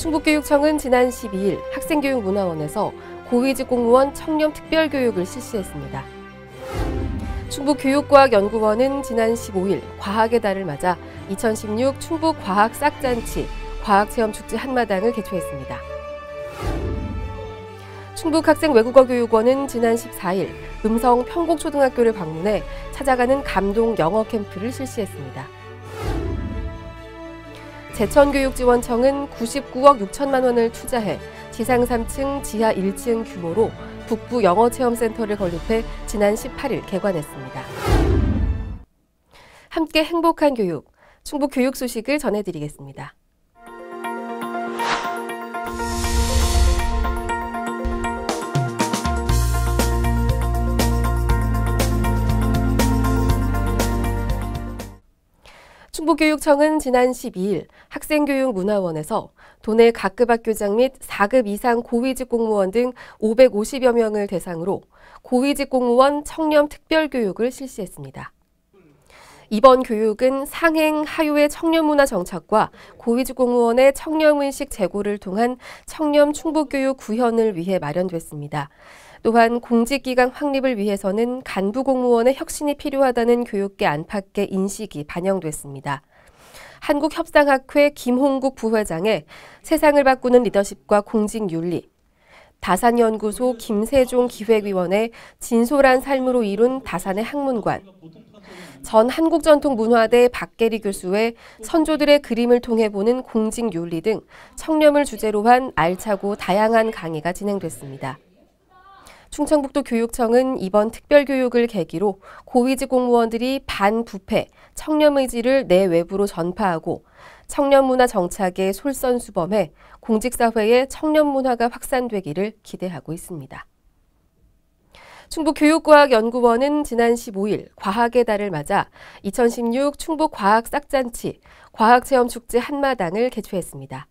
충북교육청은 지난 12일 학생교육문화원에서 고위직 공무원 청렴 특별교육을 실시했습니다. 충북교육과학연구원은 지난 15일 과학의 달을 맞아 2016 충북 과학 싹잔치 과학체험축제 한마당을 개최했습니다. 충북학생외국어교육원은 지난 14일 음성 평곡초등학교를 방문해 찾아가는 감동 영어 캠프를 실시했습니다. 제천교육지원청은 99억 6천만 원을 투자해 지상 3층, 지하 1층 규모로 북부 영어체험센터를 건립해 지난 18일 개관했습니다. 함께 행복한 교육, 충북 교육 소식을 전해드리겠습니다. 충북교육청은 지난 12일 학생교육문화원에서 도내 각급 학교장 및 4급 이상 고위직 공무원 등 550여 명을 대상으로 고위직 공무원 청렴 특별교육을 실시했습니다. 이번 교육은 상행 하요의 청렴문화 정착과 고위직 공무원의 청렴의식 제고를 통한 청렴 충북교육 구현을 위해 마련됐습니다. 또한 공직기강 확립을 위해서는 간부 공무원의 혁신이 필요하다는 교육계 안팎의 인식이 반영됐습니다. 한국협상학회 김홍국 부회장의 세상을 바꾸는 리더십과 공직윤리, 다산연구소 김세종 기획위원의 진솔한 삶으로 이룬 다산의 학문관, 전 한국전통문화대 박계리 교수의 선조들의 그림을 통해 보는 공직윤리 등 청렴을 주제로 한 알차고 다양한 강의가 진행됐습니다. 충청북도 교육청은 이번 특별교육을 계기로 고위직 공무원들이 반부패, 청렴의지를 내외부로 전파하고 청렴문화 정착에 솔선수범해 공직사회의 청렴문화가 확산되기를 기대하고 있습니다. 충북교육과학연구원은 지난 15일 과학의 달을 맞아 2016 충북 과학 싹잔치 과학체험축제 한마당을 개최했습니다.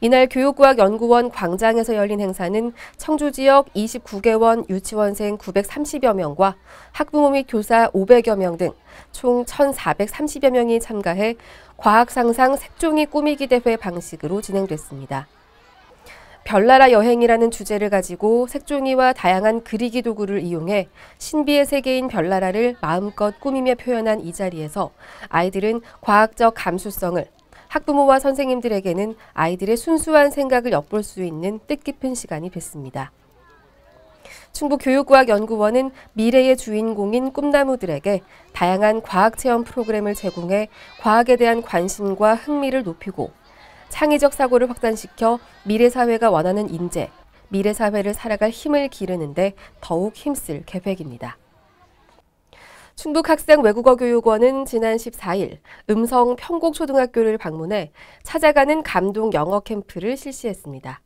이날 교육과학연구원 광장에서 열린 행사는 청주 지역 29개원 유치원생 930여 명과 학부모 및 교사 500여 명 등 총 1,430여 명이 참가해 과학상상 색종이 꾸미기 대회 방식으로 진행됐습니다. 별나라 여행이라는 주제를 가지고 색종이와 다양한 그리기 도구를 이용해 신비의 세계인 별나라를 마음껏 꾸미며 표현한 이 자리에서 아이들은 과학적 감수성을, 학부모와 선생님들에게는 아이들의 순수한 생각을 엿볼 수 있는 뜻깊은 시간이 됐습니다. 충북교육과학연구원은 미래의 주인공인 꿈나무들에게 다양한 과학체험 프로그램을 제공해 과학에 대한 관심과 흥미를 높이고 창의적 사고를 확산시켜 미래사회가 원하는 인재, 미래사회를 살아갈 힘을 기르는 데 더욱 힘쓸 계획입니다. 충북학생외국어교육원은 지난 14일 음성 평곡초등학교를 방문해 찾아가는 감동 영어 캠프를 실시했습니다.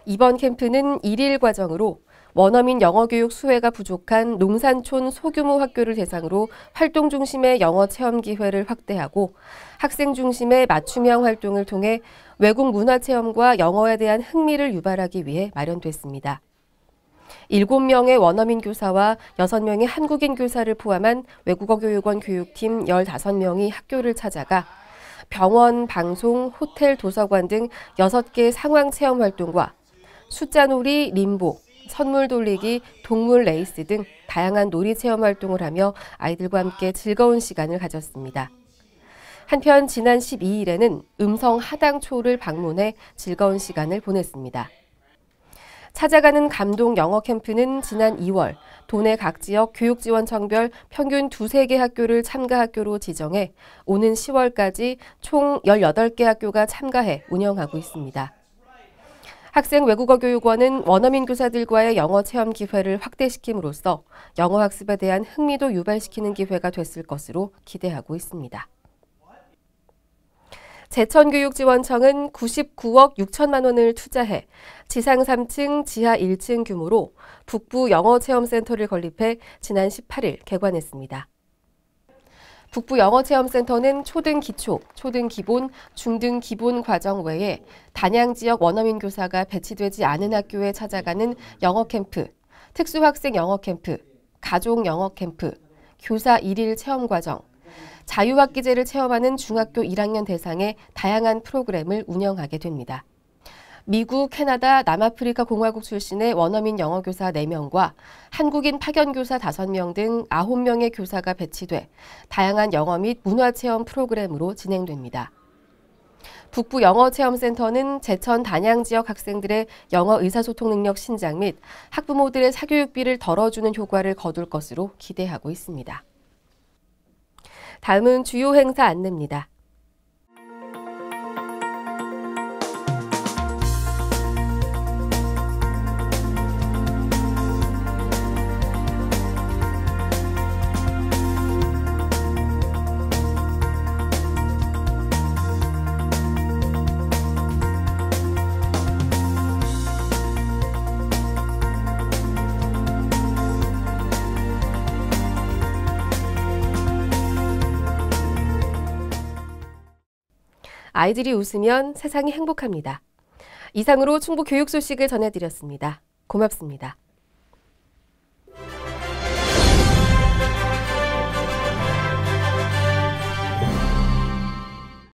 이번 캠프는 1일 과정으로 원어민 영어교육 수혜가 부족한 농산촌 소규모 학교를 대상으로 활동 중심의 영어 체험 기회를 확대하고 학생 중심의 맞춤형 활동을 통해 외국 문화 체험과 영어에 대한 흥미를 유발하기 위해 마련됐습니다. 7명의 원어민 교사와 6명의 한국인 교사를 포함한 외국어교육원 교육팀 15명이 학교를 찾아가 병원, 방송, 호텔, 도서관 등 6개 상황 체험 활동과 숫자놀이, 림보, 선물 돌리기, 동물 레이스 등 다양한 놀이 체험 활동을 하며 아이들과 함께 즐거운 시간을 가졌습니다. 한편 지난 12일에는 음성 하당초를 방문해 즐거운 시간을 보냈습니다. 찾아가는 감동 영어 캠프는 지난 2월 도내 각 지역 교육지원청별 평균 2-3개 학교를 참가 학교로 지정해 오는 10월까지 총 18개 학교가 참가해 운영하고 있습니다. 학생외국어교육원은 원어민 교사들과의 영어 체험 기회를 확대시킴으로써 영어 학습에 대한 흥미도 유발시키는 기회가 됐을 것으로 기대하고 있습니다. 제천교육지원청은 99억 6천만 원을 투자해 지상 3층, 지하 1층 규모로 북부 영어체험센터를 건립해 지난 18일 개관했습니다. 북부 영어체험센터는 초등 기초, 초등 기본, 중등 기본 과정 외에 단양 지역 원어민 교사가 배치되지 않은 학교에 찾아가는 영어 캠프, 특수학생 영어 캠프, 가족 영어 캠프, 교사 1일 체험 과정, 자유학기제를 체험하는 중학교 1학년 대상의 다양한 프로그램을 운영하게 됩니다. 미국, 캐나다, 남아프리카 공화국 출신의 원어민 영어교사 4명과 한국인 파견교사 5명 등 9명의 교사가 배치돼 다양한 영어 및 문화체험 프로그램으로 진행됩니다. 북부영어체험센터는 제천 단양 지역 학생들의 영어 의사소통 능력 신장 및 학부모들의 사교육비를 덜어주는 효과를 거둘 것으로 기대하고 있습니다. 다음은 주요 행사 안내입니다. 아이들이 웃으면 세상이 행복합니다. 이상으로 충북 교육 소식을 전해드렸습니다. 고맙습니다.